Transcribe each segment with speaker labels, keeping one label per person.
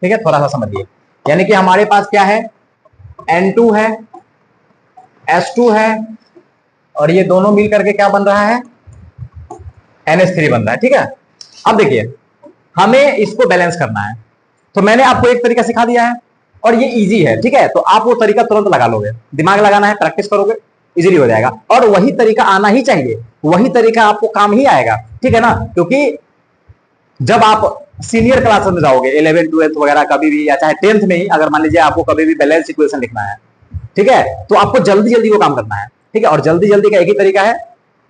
Speaker 1: ठीक है, थोड़ा सा समझिए। यानी कि हमारे पास क्या है, N2 है, S2 है, और ये दोनों मिल करके क्या बन रहा है, NH3 बन रहा है। ठीक है, अब देखिए हमें इसको बैलेंस करना है, तो मैंने आपको एक तरीका सिखा दिया है और ये इजी है। ठीक है, तो आप वो तरीका तुरंत लगा लोगे, दिमाग लगाना है, प्रैक्टिस करोगे, इजीली हो जाएगा। और वही तरीका आना ही चाहिए, वही तरीका आपको काम ही आएगा। ठीक है ना, क्योंकि जब आप सीनियर क्लास में जाओगे, 11th 12th वगैरह कभी भी, या चाहे 10th में ही, अगर मान लीजिए आपको कभी भी बैलेंस इक्वेशन लिखना है, ठीक है, तो आपको जल्दी जल्दी वो काम करना है। ठीक है, और जल्दी जल्दी का एक ही तरीका है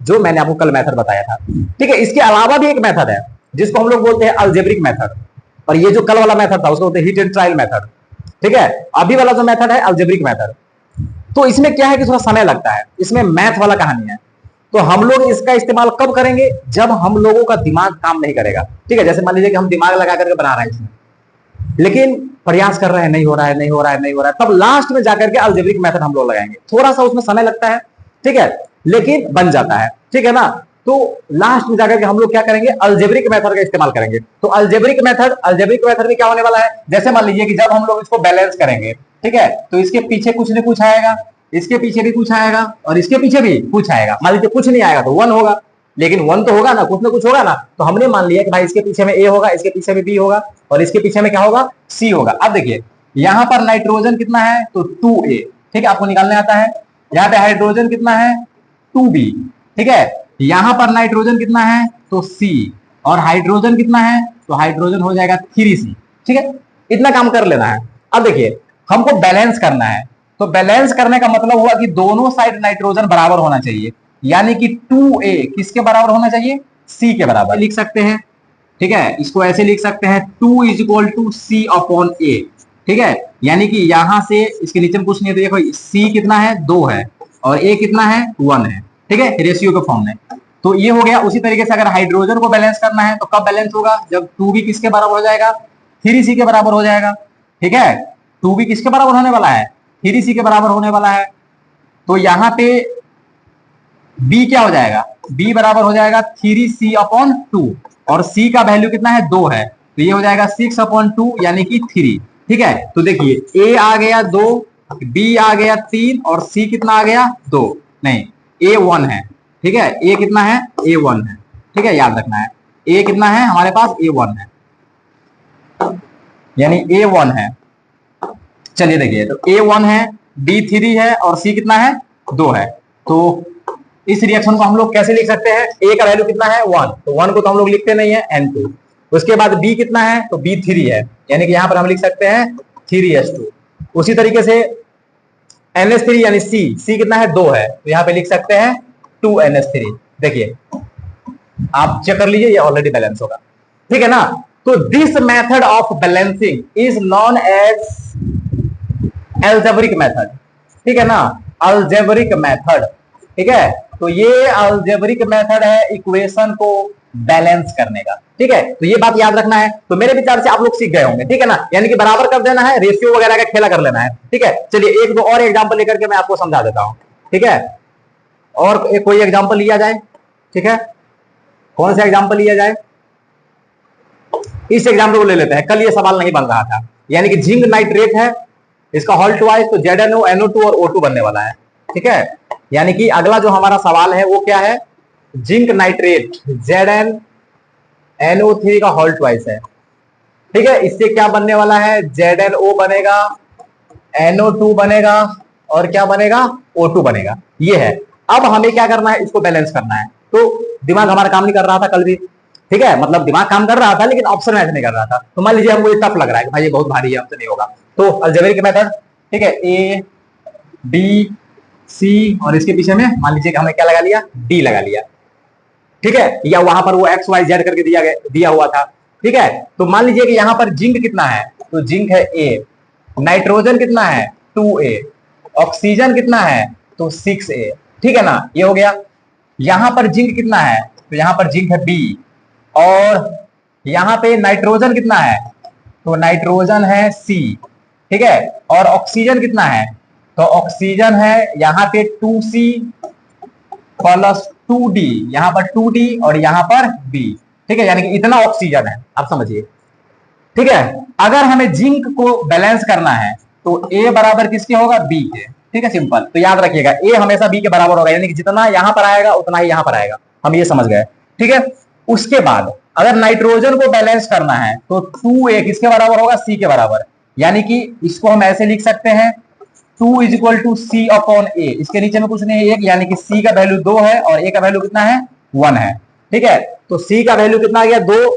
Speaker 1: जो मैंने आपको कल मेथड बताया था। ठीक है, इसके अलावा भी एक मेथड है जिसको हम लोग बोलते हैं अलजेब्रिक मेथड, और ये जो कल वाला मेथड था उसको बोलते हैं हिट एंड ट्रायल मेथड। ठीक है, अभी वाला जो मेथड है अलजेब्रिक मेथड, तो इसमें क्या है कि थोड़ा समय लगता है, इसमें मैथ वाला कहानी है। तो हम लोग इसका इस्तेमाल कब करेंगे, जब हम लोगों का दिमाग काम नहीं करेगा। ठीक है, जैसे मान लीजिए कि हम दिमाग लगा करके बना रहे हैं इसमें, लेकिन प्रयास कर रहे हैं, नहीं हो रहा है, नहीं हो रहा है, नहीं हो रहा है, तब लास्ट में जाकर के अलजेब्रिक मेथड हम लोग लगाएंगे। थोड़ा सा उसमें समय लगता है, ठीक है, लेकिन बन जाता है। ठीक है ना, तो लास्ट में जाकर के हम लोग क्या करेंगे, अलजेब्रिक मेथड का इस्तेमाल करेंगे। तो अलजेब्रिक मेथड में क्या होने वाला है, जैसे मान लीजिए कि जब हम लोग इसको बैलेंस करेंगे, ठीक है, तो इसके पीछे कुछ न कुछ आएगा, इसके पीछे भी कुछ आएगा, और इसके पीछे भी कुछ आएगा। मान लीजिए कुछ नहीं आएगा तो 1 होगा, लेकिन 1 तो होगा ना, कुछ ना कुछ होगा ना। तो हमने मान लिया कि भाई इसके पीछे में A होगा, इसके पीछे में B होगा, और इसके पीछे में क्या होगा, C होगा। अब देखिए यहां पर नाइट्रोजन कितना है, तो 2A। ठीक है, आपको निकालने आता है। यहाँ पे हाइड्रोजन कितना है, 2B। ठीक है, यहां पर नाइट्रोजन कितना है, तो C, और हाइड्रोजन कितना है, तो हाइड्रोजन हो जाएगा 3C। ठीक है, इतना काम कर लेना है। अब देखिए हमको बैलेंस करना है, तो बैलेंस करने का मतलब हुआ कि दोनों साइड नाइट्रोजन बराबर होना चाहिए, यानी कि 2A किसके बराबर होना चाहिए, C के बराबर लिख सकते हैं। ठीक है, इसको ऐसे लिख सकते हैं, 2 = C अपॉन A। ठीक है, यानी कि यहां से इसके नीचे में कुछ नहीं है, तो देखो C कितना है, 2 है, और A कितना है, 1 है। ठीक है, रेशियो के फॉर्म में। तो ये हो गया। उसी तरीके से अगर हाइड्रोजन को बैलेंस करना है तो कब बैलेंस होगा, जब 2B किसके बराबर हो जाएगा, 3C के बराबर हो जाएगा। ठीक है, 2B किसके बराबर होने वाला है, 3C के बराबर होने वाला है। तो यहां पे B क्या हो जाएगा, B बराबर हो जाएगा 3C अपॉन 2, और C का वैल्यू कितना है, 2 है, तो ये हो जाएगा 6 अपॉन 2 यानी कि 3। ठीक है, तो देखिए A आ गया 2, B आ गया 3, और C कितना आ गया, 2 नहीं, A 1 है। ठीक है, A कितना है, A 1 है। ठीक है, याद रखना है A कितना है, हमारे पास A 1 है, यानी A 1 है। चलिए देखिए, तो A 1 है, B 3 है, और C कितना है, 2 है। तो इस रिएक्शन को हम लोग कैसे लिख सकते हैं, A का वैल्यू कितना है, 1, तो 1 को तो हम लोग लिखते नहीं है, N2। उसके बाद B कितना है, तो B 3 है, यानी कि यहां पर हम लिख सकते हैं 3S2। उसी तरीके से NH3 यानी C कितना है, 2 है, तो यहां पे लिख सकते हैं 2NH3। देखिए आप चेक कर लीजिए, ये ऑलरेडी बैलेंस होगा। ठीक है ना, तो this method of balancing is known as algebraic method. ठीक है ना, अलजेब्रिक मेथड। ठीक है, तो ये अलजेब्रिक मेथड है इक्वेशन को बैलेंस करने का। ठीक है, तो ये बात याद रखना है। तो मेरे विचार से आप लोग सीख गए होंगे। ठीक है ना, यानी कि बराबर कर देना है, रेशियो वगैरह का खेला कर लेना है। ठीक है, चलिए एक दो और एग्जांपल लेकर के मैं आपको समझा देता हूं। ठीक है, और कोई एग्जांपल लिया जाए। ठीक है, कौन सा एग्जांपल लिया जाए, इस एग्जांपल को ले लेते हैं। कल ये सवाल नहीं बन रहा था, यानी कि जिंक नाइट्रेट है, इसका हॉल ट्वाइस, तो ZnO NO2 और O2 बनने वाला है। ठीक है, यानी कि अगला जो हमारा सवाल है वो क्या है, जिंक नाइट्रेट ZnNO3 का हॉल ट्वाइस है। ठीक है, इससे क्या बनने वाला है, ZnO बनेगा, NO2 बनेगा, और क्या बनेगा, O2 बनेगा। ये है। अब हमें क्या करना है, इसको बैलेंस करना है। तो दिमाग हमारा काम नहीं कर रहा था कल भी। ठीक है, मतलब दिमाग काम कर रहा था लेकिन ऑप्शन मैच नहीं कर रहा था। तो मान लीजिए हमको ये टफ लग रहा है कि भाई ये बहुत भारी है, हमसे नहीं होगा, तो अलजेब्रिक मेथड। ठीक है, A B C, और इसके पीछे में मान लीजिए कि हमने क्या लगा लिया, D लगा लिया। ठीक है, या वहां पर वो X Y Z करके दिया हुआ था। ठीक है, तो मान लीजिए कि यहां पर जिंक कितना है, तो जिंक है A, नाइट्रोजन कितना है, 2A, ऑक्सीजन कितना है, तो 6A। ठीक है ना, ये हो गया। यहां पर जिंक कितना है, तो यहां पर जिंक है B, और यहां पे नाइट्रोजन कितना है, तो नाइट्रोजन है C। ठीक है, और ऑक्सीजन कितना है, तो ऑक्सीजन है यहां पे 2C प्लस 2D, यहां पर 2D और यहां पर B। ठीक है, यानी कि इतना ऑक्सीजन है, आप समझिए। ठीक है। अगर हमें जिंक को बैलेंस करना है तो ए बराबर किसके होगा, बी के। ठीक है, सिंपल। तो याद रखिएगा ए हमेशा बी के बराबर होगा, यानी कि जितना यहां पर आएगा उतना ही यहां पर आएगा। हम ये समझ गए। ठीक है। उसके बाद अगर नाइट्रोजन को बैलेंस करना है तो 2a किसके बराबर होगा, सी के बराबर। यानी कि इसको हम ऐसे लिख सकते हैं 2 is equal to C upon A. इसके नीचे में कुछ नहीं है, एक, यानी कि सी का वैल्यू 2 है और ए का वैल्यू कितना है, 1 है। ठीक है। तो सी का वैल्यू कितना आ गया, 2।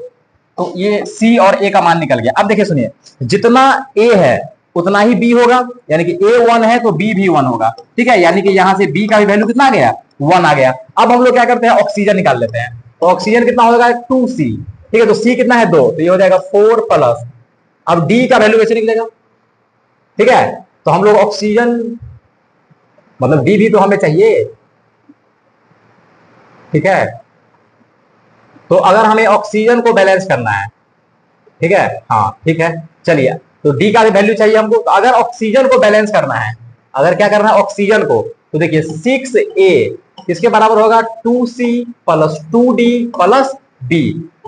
Speaker 1: तो ये सी और ए का मान निकल गया। अब देखिए सुनिए, जितना ए है उतना ही बी होगा, यानी कि ए 1 है तो बी भी 1 होगा। ठीक है। यानी कि यहां से बी का भी वैल्यू कितना आ गया, 1 आ गया। अब हम लोग क्या करते हैं, ऑक्सीजन निकाल लेते हैं। तो ऑक्सीजन कितना होगा, 2c। ठीक है। तो सी कितना है, 2, तो ये हो जाएगा 4 प्लस, अब डी का वैल्यू कैसे निकलेगा। ठीक है। तो हम लोग ऑक्सीजन मतलब डी भी तो हमें चाहिए। ठीक है। तो अगर हमें ऑक्सीजन को बैलेंस करना है, ठीक है, हाँ ठीक है, चलिए, तो डी का भी वैल्यू चाहिए हमको। तो अगर ऑक्सीजन को बैलेंस करना है, अगर क्या करना है ऑक्सीजन को, तो देखिए 6a किसके बराबर होगा, 2c plus 2d plus b।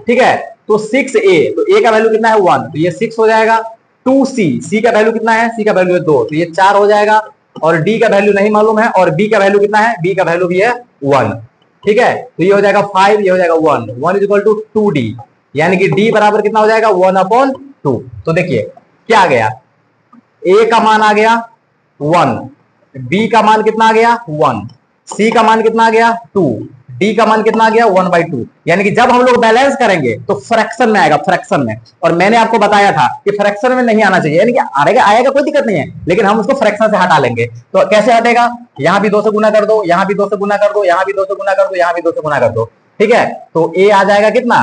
Speaker 1: ठीक है। तो 6a, तो a का वैल्यू कितना है, 1, तो ये 6 हो जाएगा। 2c, c का वैल्यू कितना है, c का वैल्यू है 2, तो ये 4 हो जाएगा। और d का वैल्यू नहीं मालूम है, और b का वैल्यू कितना है, b का वैल्यू भी है 1। ठीक है। तो ये हो जाएगा 5, ये हो जाएगा 1 इज इक्वल टू 2d, यानी कि d बराबर कितना हो जाएगा, 1/2। तो देखिए क्या आ गया, a का मान आ गया 1, b का मान कितना आ गया 1, c का मान कितना आ गया 2, d का मान कितना आ गया 1/2। यानी कि जब हम लोग बैलेंस करेंगे तो फ्रैक्शन में आएगा, फ्रैक्शन में। और मैंने आपको बताया था कि फ्रैक्शन में नहीं आना चाहिए, यानी कि आएगा, आएगा कोई दिक्कत नहीं है, लेकिन हम उसको फ्रैक्शन से हटा लेंगे। तो कैसे हटेगा, यहां भी 2 से गुना कर दो, यहां भी 2 से गुना कर दो, यहां भी 2 से गुना कर दो, यहां भी 2 से गुना कर दो। ठीक है। तो a आ जाएगा कितना,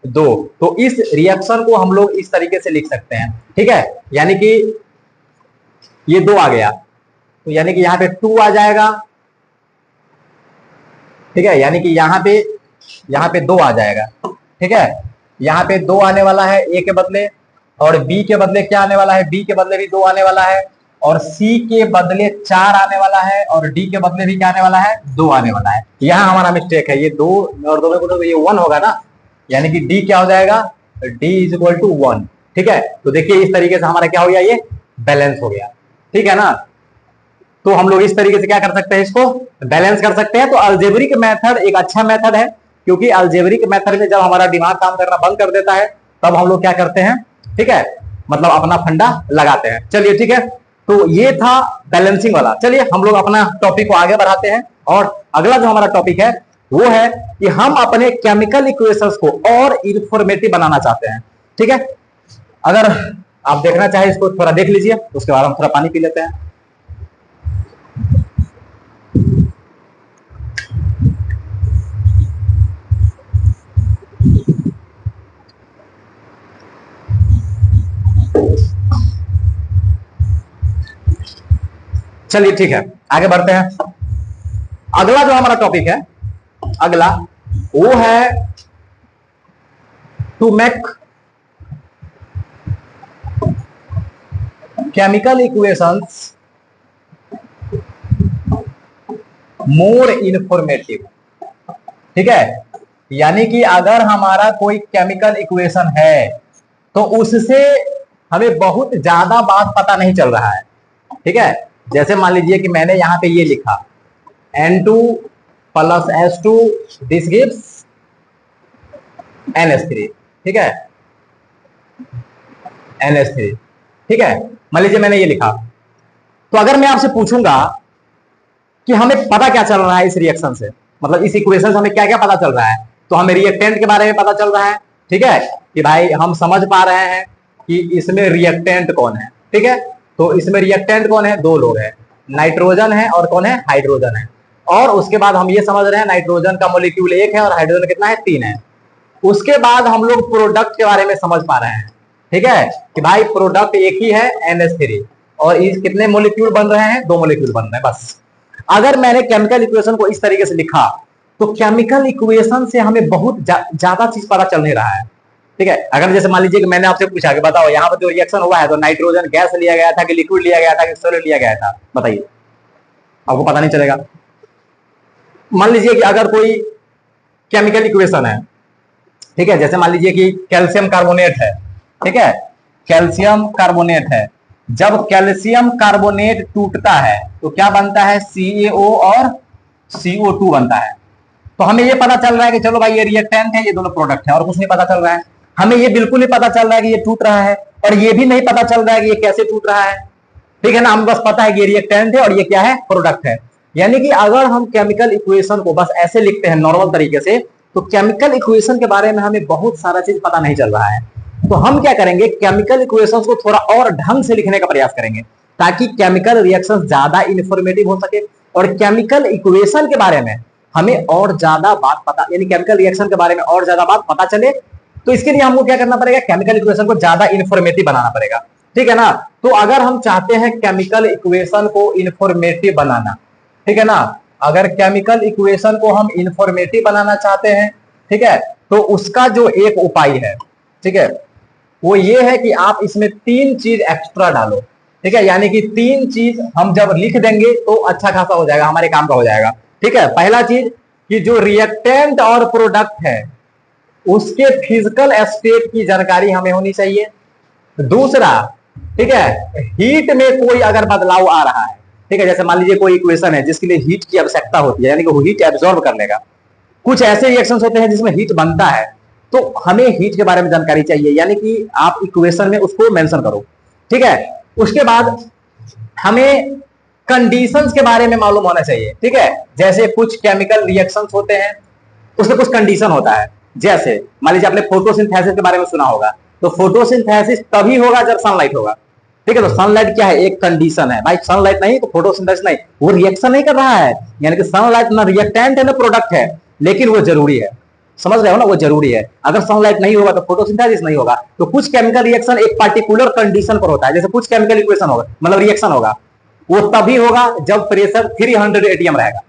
Speaker 1: 2। तो इस रिएक्शन को हम लोग इस तरीके से लिख सकते हैं। ठीक है। यानी कि ये 2 आ गया, तो यानी कि यहां पे 2 आ जाएगा। ठीक है। यानी कि यहाँ पे 2 आ जाएगा। ठीक है। यहाँ पे 2 आने वाला है a के बदले, और b के बदले क्या आने वाला है, b के बदले भी 2 आने वाला है, और c के बदले 4 आने वाला है, और d के बदले भी क्या आने वाला है, 2 आने वाला है। यहाँ हमारा मिस्टेक है, ये 2 और 2 में तो ये 1 होगा ना, यानी कि d क्या हो जाएगा, d इज इक्वल टू 1। ठीक है। तो देखिए इस तरीके से हमारा क्या हो गया, ये बैलेंस हो गया। ठीक है ना। तो हम लोग इस तरीके से क्या कर सकते हैं, इसको बैलेंस कर सकते हैं। तो अलजेब्रिक मेथड एक अच्छा मेथड है, क्योंकि अलजेब्रिक मेथड में जब हमारा दिमाग काम करना बंद कर देता है तब हम लोग क्या करते हैं, ठीक है, मतलब अपना फंडा लगाते हैं। चलिए ठीक है। तो ये था बैलेंसिंग वाला। चलिए हम लोग अपना टॉपिक को आगे बढ़ाते हैं, और अगला जो हमारा टॉपिक है वो है कि हम अपने केमिकल इक्वेशंस को और इंफॉर्मेटिव बनाना चाहते हैं। ठीक है। अगर आप देखना चाहे इसको थोड़ा देख लीजिए, उसके बाद हम थोड़ा पानी पी लेते हैं। चलिए ठीक है, आगे बढ़ते हैं। अगला जो हमारा टॉपिक है, अगला वो है to make chemical equations more informative. ठीक है। यानी कि अगर हमारा कोई केमिकल इक्वेशन है तो उससे हमें बहुत ज्यादा बात पता नहीं चल रहा है। ठीक है। जैसे मान लीजिए कि मैंने यहां पे ये लिखा N2 plus H2 this gives NH3। ठीक है, NH3। ठीक है। मान लीजिए मैंने ये लिखा, तो अगर मैं आपसे पूछूंगा कि हमें पता क्या चल रहा है इस रिएक्शन से, मतलब इस इक्वेशन से हमें क्या क्या पता चल रहा है, तो हमें रिएक्टेंट के बारे में पता चल रहा है। ठीक है, कि भाई हम समझ पा रहे हैं कि इसमें रिएक्टेंट कौन है। ठीक है। तो इसमें रिएक्टेंट कौन है, 2 लोग हैं, नाइट्रोजन है और कौन है, हाइड्रोजन है। और उसके बाद हम ये समझ रहे हैं नाइट्रोजन का मोलिक्यूल 1 है और हाइड्रोजन कितना है, 3 है। उसके बाद हम लोग प्रोडक्ट के बारे में समझ पा रहे हैं। ठीक है, कि भाई प्रोडक्ट एक ही है NH3, और इस कितने मोलिक्यूल बन रहे हैं, 2 मोलिक्यूल बन रहे हैं बस। अगर मैंने केमिकल इक्वेशन को इस तरीके से लिखा तो केमिकल इक्वेशन से हमें बहुत ज्यादा चीज पता चल नहीं रहा है। ठीक है। अगर जैसे मान लीजिए कि मैंने आपसे पूछा कि बताओ यहाँ पर जो रिएक्शन हुआ है तो नाइट्रोजन गैस लिया गया था कि लिक्विड लिया गया था कि सॉलिड लिया गया था, बताइए, आपको पता नहीं चलेगा। मान लीजिए कि अगर कोई केमिकल इक्वेशन है, ठीक है, जैसे मान लीजिए कि कैल्शियम कार्बोनेट है, ठीक है, कैल्शियम कार्बोनेट है, जब कैल्शियम कार्बोनेट टूटता है तो क्या बनता है, CaO और CO2 बनता है। तो हमें ये पता चल रहा है कि चलो भाई ये रिएक्टेंट है, ये दोनों प्रोडक्ट है, और कुछ नहीं पता चल रहा है। हमें ये बिल्कुल नहीं पता चल रहा है कि ये टूट रहा है, और ये भी नहीं पता चल रहा है कि ये कैसे टूट रहा है, ठीक है ना। हमें बस पता है कि ये रिएक्टेंट है और ये क्या है, प्रोडक्ट है। यानी कि अगर हम केमिकल इक्वेशन को बस ऐसे लिखते हैं नॉर्मल तरीके से, तो केमिकल इक्वेशन के बारे में हमें बहुत सारा चीज पता नहीं चल रहा है। तो हम क्या करेंगे, केमिकल इक्वेशन को थोड़ा और ढंग से लिखने का प्रयास करेंगे, ताकि केमिकल रिएक्शन ज्यादा इंफॉर्मेटिव हो सके, और केमिकल इक्वेशन के बारे में हमें और ज्यादा बात पता, यानी केमिकल रिएक्शन के बारे में और ज्यादा बात पता चले। तो इसके लिए हमको क्या करना पड़ेगा, केमिकल इक्वेशन को ज्यादा इंफॉर्मेटिव बनाना पड़ेगा, ठीक है ना। तो अगर हम चाहते हैं केमिकल इक्वेशन को इंफॉर्मेटिव बनाना, ठीक है ना, अगर केमिकल इक्वेशन को हम इंफॉर्मेटिव बनाना चाहते हैं, ठीक है, तो उसका जो एक उपाय है, ठीक है, वो ये है कि आप इसमें 3 चीज एक्स्ट्रा डालो, ठीक है। यानी कि 3 चीज हम जब लिख देंगे तो अच्छा खासा हो जाएगा, हमारे काम का हो जाएगा, ठीक है। पहला चीज कि जो रिएक्टेंट और प्रोडक्ट है उसके फिजिकल स्टेट की जानकारी हमें होनी चाहिए। दूसरा, ठीक है, हीट में कोई अगर बदलाव आ रहा है, ठीक है, जैसे मान लीजिए कोई इक्वेशन है जिसके लिए हीट की आवश्यकता होती है, यानी कि वो हीट एब्जॉर्ब कर लेगा। कुछ ऐसे रिएक्शंस होते हैं जिसमें हीट बनता है, तो हमें हीट के बारे में जानकारी चाहिए, यानी कि आप इक्वेशन में उसको मेंशन करो, ठीक है। उसके बाद हमें कंडीशंस के बारे में मालूम होना चाहिए, ठीक है। जैसे कुछ केमिकल रिएक्शंस होते हैं उसमें कुछ कंडीशन होता है, जैसे मान लीजिए आपने फोटोसिंथेसिस के बारे में सुना होगा, तो फोटोसिंथेसिस तभी होगा जब सनलाइट होगा, ठीक है। तो सनलाइट क्या है, एक कंडीशन है भाई, सनलाइट नहीं तो फोटोसिंथेसिस नहीं, वो रिएक्शन नहीं कर रहा है। यानी कि सनलाइट ना रिएक्टेंट है ना प्रोडक्ट है, लेकिन वो जरूरी है, समझ रहे हो ना, वो जरूरी है। अगर सनलाइट नहीं होगा तो फोटोसिंथेसिस नहीं होगा। तो कुछ केमिकल रिएक्शन एक पार्टिकुलर कंडीशन पर होता है, जैसे कुछ केमिकल इक्वेशन होगा, मतलब रिएक्शन होगा, वो तभी होगा जब प्रेशर 300 atm रहेगा।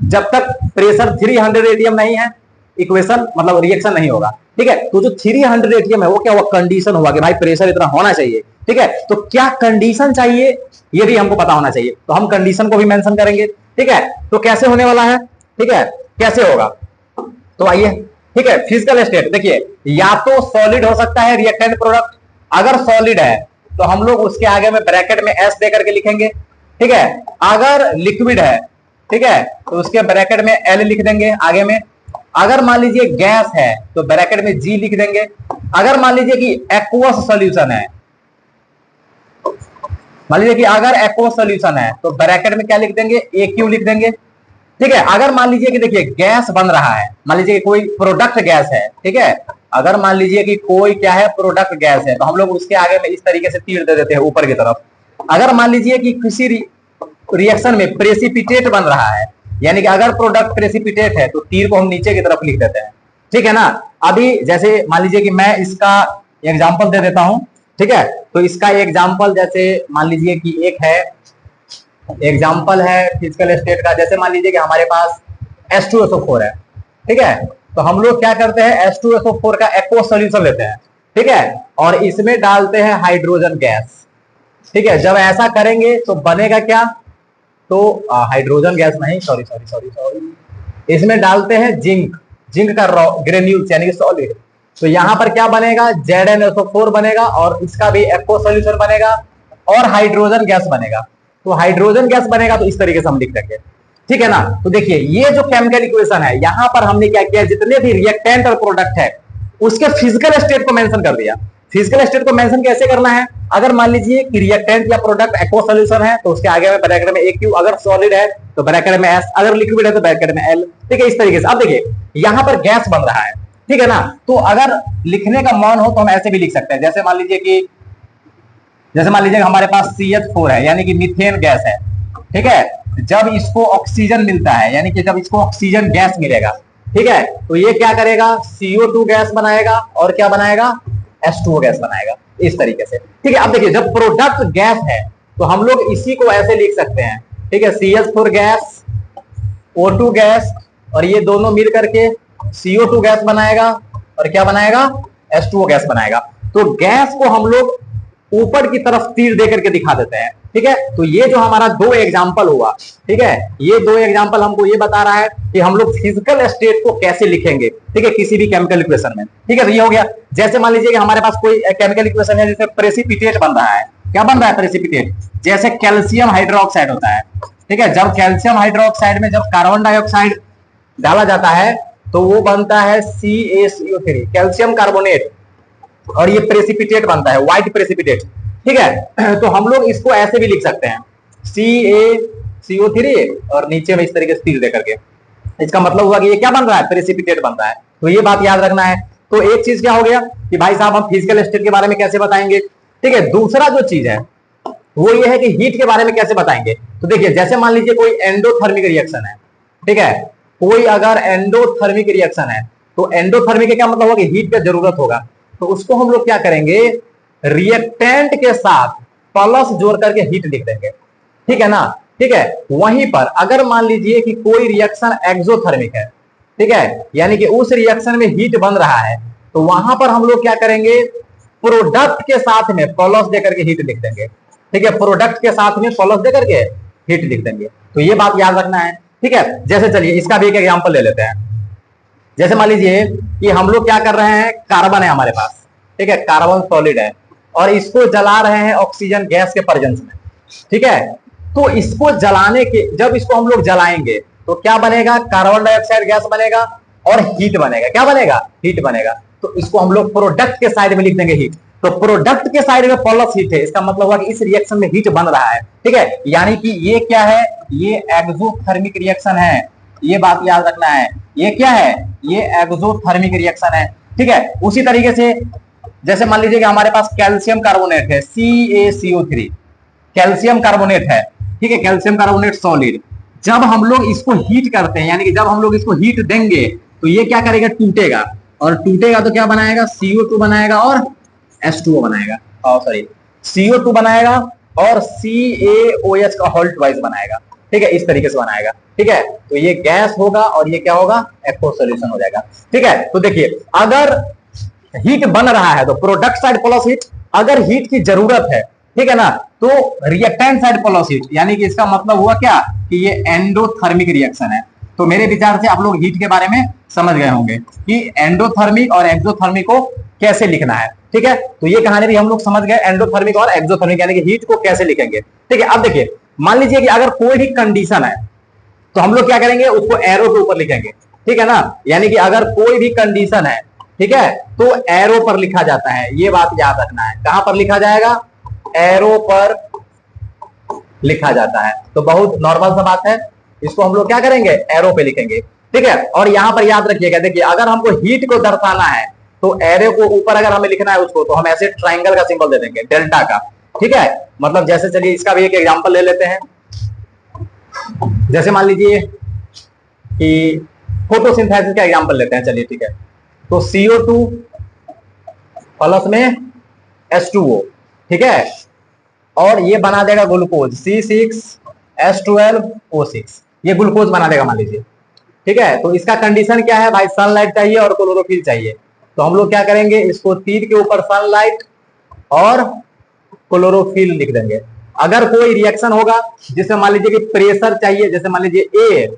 Speaker 1: जब तक प्रेशर 300 atm नहीं है, इक्वेशन मतलब रिएक्शन नहीं होगा, ठीक है। तो जो 300 atm है वो क्या हुआ, कंडीशन हुआ कि भाई प्रेशर इतना होना चाहिए, ठीक है। तो क्या कंडीशन चाहिए ये भी हमको पता होना चाहिए, तो हम कंडीशन को भी मेंशन करेंगे, ठीक है। तो कैसे होने वाला है, ठीक है, कैसे होगा, तो आइए, ठीक है। फिजिकल स्टेट देखिए, या तो सॉलिड हो सकता है रिएक्टेंट प्रोडक्ट, अगर सॉलिड है तो हम लोग उसके आगे में ब्रैकेट में एस दे करके लिखेंगे, ठीक है। अगर लिक्विड है, ठीक है, तो उसके ब्रैकेट में एल लिख देंगे आगे में। अगर मान लीजिए गैस है तो ब्रैकेट में जी लिख देंगे। अगर मान लीजिए कि एक्वस सॉल्यूशन है, मान लीजिए कि अगर एक्वस सॉल्यूशन है तो ब्रैकेट में क्या लिख देंगे, ए क्यू लिख देंगे, ठीक है। अगर मान लीजिए कि देखिए गैस बन रहा है, मान लीजिए कि कोई प्रोडक्ट गैस है, ठीक है, अगर मान लीजिए कि कोई क्या है, प्रोडक्ट गैस है, तो हम लोग उसके आगे में इस तरीके से तीर दे देते हैं ऊपर की तरफ। अगर मान लीजिए कि किसी रिएक्शन में प्रेसिपिटेट बन रहा है, यानी कि अगर प्रोडक्ट प्रेसिपिटेट है तो तीर को हम नीचे की तरफ लिख देते हैं, ठीक है ना। अभी जैसे मान लीजिए कि मैं इसका एग्जाम्पल दे देता हूं, ठीक है। तो इसका एग्जाम्पल जैसे मान लीजिए कि एक है, एग्जाम्पल है फिजिकल स्टेट का, जैसे मान लीजिए कि हमारे पास H2SO4 है, ठीक है। तो हम लोग क्या करते हैं, H2SO4 का एक्वस सॉल्यूशन लेते हैं, ठीक है, और इसमें डालते हैं हाइड्रोजन गैस, ठीक है। जब ऐसा करेंगे तो बनेगा क्या, तो हाइड्रोजन गैस नहीं, सॉरी, इसमें डालते हैं जिंक, जिंक का ग्रेन्यूल्स यानी कि सॉलिड। तो यहां पर क्या बनेगा, ZnSO4 बनेगा, और इसका भी एक्वस सॉल्यूशन बनेगा, और हाइड्रोजन गैस बनेगा। तो हाइड्रोजन गैस बनेगा तो इस तरीके से हम लिख देंगे, ठीक है ना। तो देखिए ये जो केमिकल इक्वेशन है, यहां पर हमने क्या किया, जितने भी रिएक्टेंट और प्रोडक्ट है उसके फिजिकल स्टेट को मेंशन कर दिया। फिजिकल स्टेट को मेंशन कैसे करना है, अगर मान लीजिए कि रिएक्टेंट या प्रोडक्ट एक्वस सॉल्यूशन है तो उसके आगे में ब्रैकेट में AQ, अगर सॉलिड है तो ब्रैकेट में S, अगर लिक्विड है तो ब्रैकेट में L, ठीक है, इस तरीके से। अब देखिए यहां पर गैस बन रहा है, ठीक है ना। तो अगर लिखने का मन हो तो हम ऐसे भी लिख सकते हैं, जैसे मान लीजिए कि हमारे पास CH4 है, यानी कि मीथेन गैस है, ठीक है। जब इसको ऑक्सीजन मिलता है, यानी कि जब इसको ऑक्सीजन गैस मिलेगा, ठीक है, तो ये क्या करेगा, CO2 गैस बनाएगा, और क्या बनाएगा, H2O गैस बनाएगा, इस तरीके से, ठीक है। अब देखिए जब प्रोडक्ट गैस है तो हम लोग इसी को ऐसे लिख सकते हैं, ठीक है, CH4 गैस, O2 गैस, और ये दोनों मिल करके CO2 गैस बनाएगा, और क्या बनाएगा, H2O गैस बनाएगा। तो गैस को हम लोग ऊपर की तरफ तीर दे करके दिखा देते हैं, ठीक है। तो ये जो हमारा दो एग्जाम्पल हुआ, ठीक है, ये दो एग्जाम्पल हमको ये बता रहा है कि हम लोग फिजिकल स्टेट को कैसे लिखेंगे, ठीक है, किसी भी केमिकल इक्वेशन में। ठीक है, तो ये हो गया। जैसे मान लीजिए कि हमारे पास कोई केमिकल इक्वेशन है, जैसे प्रेसिपिटेट बन रहा है। क्या बन रहा है प्रेसिपिटेट? जैसे कैल्शियम हाइड्रोक्साइड होता है, ठीक है, जब कैल्शियम हाइड्रोक्साइड में जब कार्बन डाइऑक्साइड डाला जाता है तो वो बनता है CaCO3, कैल्शियम कार्बोनेट, और ये प्रेसिपिटेट बनता है, व्हाइट प्रेसिपिटेट। ठीक है, तो हम लोग इसको ऐसे भी लिख सकते हैं, CaCO3 और नीचे में इस तरीके से तीर दे करके। इसका मतलब हुआ कि ये क्या बन रहा है? प्रेसिपिटेट बन रहा है। तो ये बात याद रखना है। तो एक चीज क्या हो गया कि भाई साहब हम फिजिकल स्टेट के बारे में कैसे बताएंगे, ठीक है। दूसरा जो चीज है वो ये है कि हीट के बारे में कैसे बताएंगे। तो देखिए, जैसे मान लीजिए कोई एंडोथर्मिक रिएक्शन है, ठीक है, कोई अगर एंडोथर्मिक रिएक्शन है तो एंडोथर्मिक का क्या मतलब होगा कि हीट का जरूरत होगा। तो उसको हम लोग क्या करेंगे, रिएक्टेंट के साथ प्लस जोड़ करके हीट लिख देंगे, ठीक है ना। ठीक है, वहीं पर अगर मान लीजिए कि कोई रिएक्शन एक्सोथर्मिक है, ठीक है, यानी कि उस रिएक्शन में हीट बन रहा है, तो वहां पर हम लोग क्या करेंगे, प्रोडक्ट के साथ में प्लस देकर के हीट लिख देंगे, ठीक है, प्रोडक्ट के साथ में प्लस देकर के हीट लिख देंगे। तो ये बात याद रखना है, ठीक है। जैसे चलिए इसका भी एक एग्जांपल ले लेते हैं। जैसे मान लीजिए कि हम लोग क्या कर रहे हैं, कार्बन है हमारे पास, ठीक है, कार्बन सॉलिड है और इसको जला रहे हैं ऑक्सीजन गैस के प्रेजेंस में, ठीक है। तो इसको जलाने के, जब इसको हम लोग जलाएंगे तो क्या बनेगा, कार्बन डाइऑक्साइड गैस बनेगा और हीट बनेगा। क्या बनेगा? हीट बनेगा। तो इसको हम लोग प्रोडक्ट के साइड में लिख देंगे हीट। तो प्रोडक्ट के साइड में प्लस हीट है, इसका मतलब हुआ कि इस रिएक्शन में हीट बन रहा है, ठीक है। यानी कि ये क्या है, ये एक्सोथर्मिक रिएक्शन है, ये बात याद रखना है। ये क्या है, ये एक्सोथर्मिक रिएक्शन है, ठीक है। उसी तरीके से जैसे मान लीजिए कि हमारे पास कैल्शियम कार्बोनेट है, CaCO3, कैल्शियम कार्बोनेट है, ठीक है, कैल्शियम कार्बोनेट सॉलिड। जब हम लोग इसको हीट करते हैं, यानी कि जब हम लोग इसको हीट देंगे तो ये क्या करेगा, टूटेगा, और टूटेगा तो क्या बनाएगा, CO2 बनाएगा और H2O बनाएगा, सॉरी CO2 बनाएगा और CaOH का होल्ट वाइज बनाएगा, ठीक है, इस तरीके से बनाएगा, ठीक है। तो ये गैस होगा और ये क्या होगा, एक्वस सॉल्यूशन हो जाएगा, ठीक है। तो देखिए, अगर हीट बन रहा है तो प्रोडक्ट साइड प्लस हीट, अगर हीट की जरूरत है, ठीक है ना, तो रिएक्टेंट साइड प्लस हीट, यानी कि इसका मतलब हुआ क्या कि ये एंडोथर्मिक रिएक्शन है। तो मेरे विचार से आप लोग हीट के बारे में समझ गए होंगे कि एंडोथर्मिक और एक्सोथर्मिक को कैसे लिखना है, ठीक है। तो ये कहानी भी हम लोग समझ गए, एंडोथर्मिक और एक्सोथर्मिक यानी कि हीट को कैसे लिखेंगे, ठीक है। अब देखिए, मान लीजिए कि अगर कोई भी कंडीशन है तो हम लोग क्या करेंगे, उसको एरो के ऊपर लिखेंगे, ठीक है ना। यानी कि अगर कोई भी कंडीशन है, ठीक है, तो एरो पर लिखा जाता है, ये बात याद रखना है। कहां पर लिखा जाएगा, एरो पर लिखा जाता है। तो बहुत नॉर्मल सा बात है, इसको हम लोग क्या करेंगे, एरो पे लिखेंगे, ठीक है। और यहां पर याद रखिएगा, देखिए अगर हमको हीट को दर्शाना है तो एरो को ऊपर अगर हमें लिखना है उसको, तो हम ऐसे ट्राइंगल का सिंबल दे देंगे, डेल्टा का, ठीक है। मतलब जैसे चलिए इसका भी एक एग्जांपल ले लेते हैं। जैसे मान लीजिए कि फोटोसिंथेसिस का एग्जांपल लेते हैं, चलिए ठीक है। तो CO2 प्लस में H2O, ठीक है, और ये बना देगा ग्लूकोज C6H12O6, ये ग्लूकोज बना देगा मान लीजिए, ठीक है। तो इसका कंडीशन क्या है भाई, सनलाइट चाहिए और क्लोरोफिल चाहिए। तो हम लोग क्या करेंगे, इसको तीर के ऊपर सनलाइट और क्लोरोफिल लिख देंगे। अगर कोई रिएक्शन होगा जिसमें मान लीजिए कि प्रेशर चाहिए, जैसे मान लीजिए A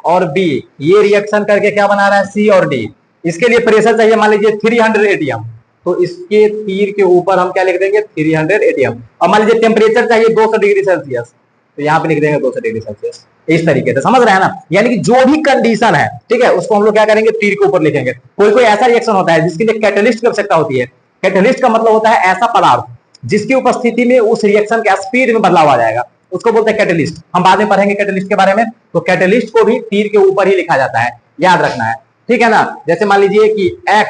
Speaker 1: और B ये रिएक्शन करके क्या बना रहा है, C और D, इसके लिए प्रेशर चाहिए मान लीजिए 300 atm, तो इसके तीर के ऊपर हम क्या लिख देंगे, 300 atm। और मान लीजिए टेम्परेचर चाहिए 200 डिग्री सेल्सियस, तो यहाँ पे लिख देंगे 200 डिग्री सेल्सियस। इस तरीके से समझ रहे हैं ना, यानी कि जो भी कंडीशन है, ठीक है, उसको हम लोग क्या करेंगे, तीर के ऊपर लिखेंगे। कोई कोई ऐसा रिएक्शन होता है जिसके लिए कैटलिस्ट की आवश्यकता होती है। कैटलिस्ट का मतलब होता है ऐसा पदार्थ जिसकी उपस्थिति में उस रिएक्शन के स्पीड में बदलाव आ जाएगा, उसको बोलते हैं कैटलिस्ट। हम बाद में पढ़ेंगे कैटलिस्ट के बारे में। तो कैटलिस्ट को भी तीर के ऊपर ही लिखा जाता है, याद रखना है, ठीक है ना। जैसे मान लीजिए कि X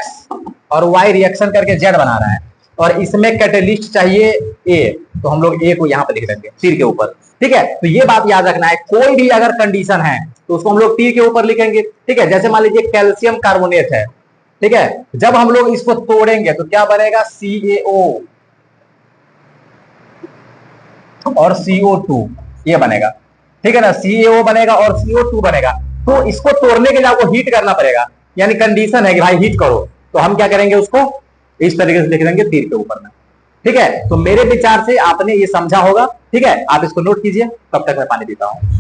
Speaker 1: और Y रिएक्शन करके Z बना रहा है और इसमें कैटलिस्ट चाहिए A, तो हम लोग A को यहाँ पे लिख देंगे तीर के ऊपर, ठीक है। तो ये बात याद रखना है, कोई भी अगर कंडीशन है तो उसको हम लोग तीर के ऊपर लिखेंगे, ठीक है। जैसे मान लीजिए कैल्शियम कार्बोनेट है, ठीक है, जब हम लोग इसको तोड़ेंगे तो क्या बनेगा, CaO और CO2 ये बनेगा, ठीक है ना, CaO बनेगा और CO2 बनेगा। तो इसको तोड़ने के लिए आपको हीट करना पड़ेगा, यानी कंडीशन है कि भाई हीट करो, तो हम क्या करेंगे, उसको इस तरीके से लिख देंगे तीर के ऊपर में, ठीक है, तो मेरे विचार से आपने ये समझा होगा। ठीक है, आप इसको नोट कीजिए, तब तक मैं पानी पीता हूं।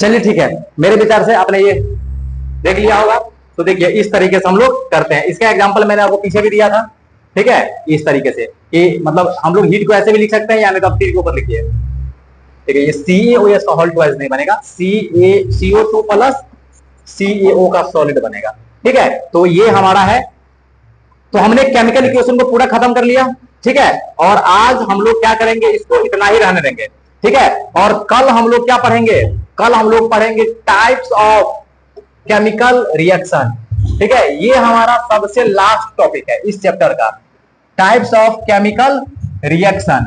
Speaker 1: चलिए ठीक है, मेरे विचार से आपने ये देख लिया होगा। तो देखिए इस तरीके से हम लोग करते हैं। इसका एग्जांपल मैंने आपको पीछे भी दिया था। ठीक है, इस तरीके से कि मतलब हम लोग हीट को ऐसे भी लिख सकते हैं, या नहीं तो आप तीर के ऊपर लिखिए। ठीक है, ये CaOH का होल ट्वाइस नहीं बनेगा, CO2 प्लस CaO का सॉलिड बनेगा। ठीक है, तो ये हमारा है। तो हमने केमिकल इक्वेशन को पूरा खत्म कर लिया। ठीक है, और आज हम लोग क्या करेंगे, इसको इतना ही रहने देंगे। ठीक है, और कल हम लोग क्या पढ़ेंगे, कल हम लोग पढ़ेंगे टाइप्स ऑफ केमिकल रिएक्शन। ठीक है, ये हमारा सबसे लास्ट टॉपिक है इस चैप्टर का, टाइप्स ऑफ केमिकल रिएक्शन।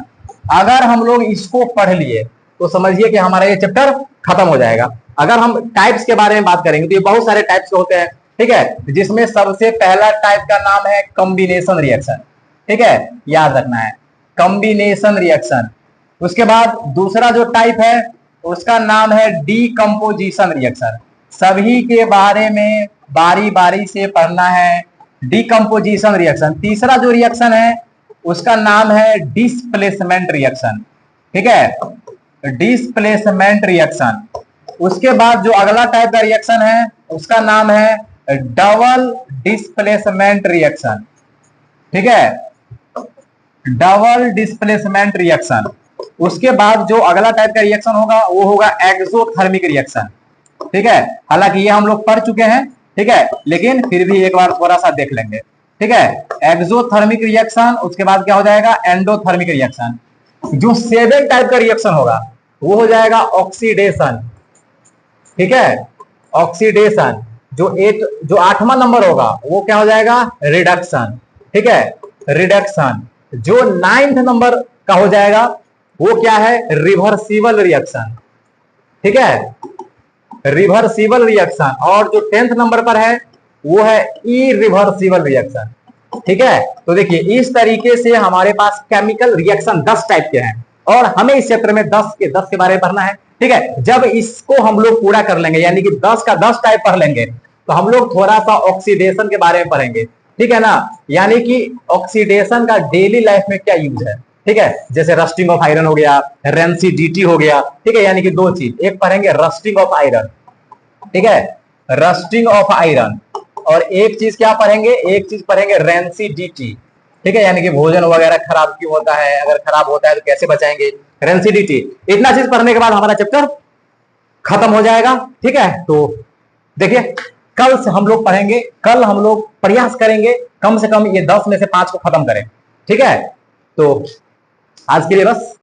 Speaker 1: अगर हम लोग इसको पढ़ लिए तो समझिए कि हमारा ये चैप्टर खत्म हो जाएगा। अगर हम टाइप्स के बारे में बात करेंगे तो ये बहुत सारे टाइप्स होते हैं। ठीक है, जिसमें सबसे पहला टाइप का नाम है कॉम्बिनेशन रिएक्शन। ठीक है, याद रखना है कॉम्बिनेशन रिएक्शन। उसके बाद दूसरा जो टाइप है उसका नाम है डीकंपोजिशन रिएक्शन। सभी के बारे में बारी बारी से पढ़ना है। Decomposition reaction. तीसरा जो रिएक्शन है उसका नाम है डिस्प्लेसमेंट रिएक्शन। ठीक है, डिस्प्लेसमेंट रिएक्शन। उसके बाद जो अगला टाइप का रिएक्शन है उसका नाम है डबल डिस्प्लेसमेंट रिएक्शन। ठीक है, डबल डिस्प्लेसमेंट रिएक्शन। उसके बाद जो अगला टाइप का रिएक्शन होगा वो होगा एक्सोथर्मिक रिएक्शन। ठीक है, हालांकि ये हम लोग पढ़ चुके हैं। ठीक है, लेकिन फिर भी एक बार थोड़ा सा देख लेंगे। ठीक है, एक्सोथर्मिक रिएक्शन। उसके बाद क्या हो जाएगा, एंडोथर्मिक रिएक्शन। जो 7 टाइप का रिएक्शन होगा वो हो जाएगा ऑक्सीडेशन। ठीक है, ऑक्सीडेशन। जो 8वां नंबर होगा वो क्या हो जाएगा, रिडक्शन। ठीक है, रिडक्शन। जो 9th नंबर का हो जाएगा वो क्या है, रिवर्सिबल रिएक्शन। ठीक है, रिवर्सिबल रिएक्शन। और जो 10th नंबर पर है वो है इरिवर्सिबल रिएक्शन। ठीक है, तो देखिए इस तरीके से हमारे पास केमिकल रिएक्शन 10 टाइप के हैं और हमें इस क्षेत्र में 10 के बारे में पढ़ना है। ठीक है, जब इसको हम लोग पूरा कर लेंगे यानी कि 10 का 10 टाइप पढ़ लेंगे तो हम लोग थोड़ा सा ऑक्सीडेशन के बारे में पढ़ेंगे। ठीक है ना, यानी कि ऑक्सीडेशन का डेली लाइफ में क्या यूज है। ठीक है, जैसे रस्टिंग ऑफ आयरन हो गया, रेंसिडिटी हो गया। ठीक है, यानी कि 2 चीज, एक पढ़ेंगे रस्टिंग ऑफ आयरन। ठीक है, रस्टिंग ऑफ आयरन। और एक चीज क्या पढ़ेंगे, एक चीज पढ़ेंगे रेंसिडिटी। ठीक है, यानी कि भोजन वगैरह खराब क्यों होता है, अगर खराब होता है तो कैसे बचाएंगे, रेंसिडिटी। इतना चीज पढ़ने के बाद हमारा चैप्टर खत्म हो जाएगा। ठीक है, तो देखिए कल से हम लोग पढ़ेंगे। कल हम लोग प्रयास करेंगे कम से कम ये 10 में से 5 को खत्म करें। ठीक है, तो आज के लिए बस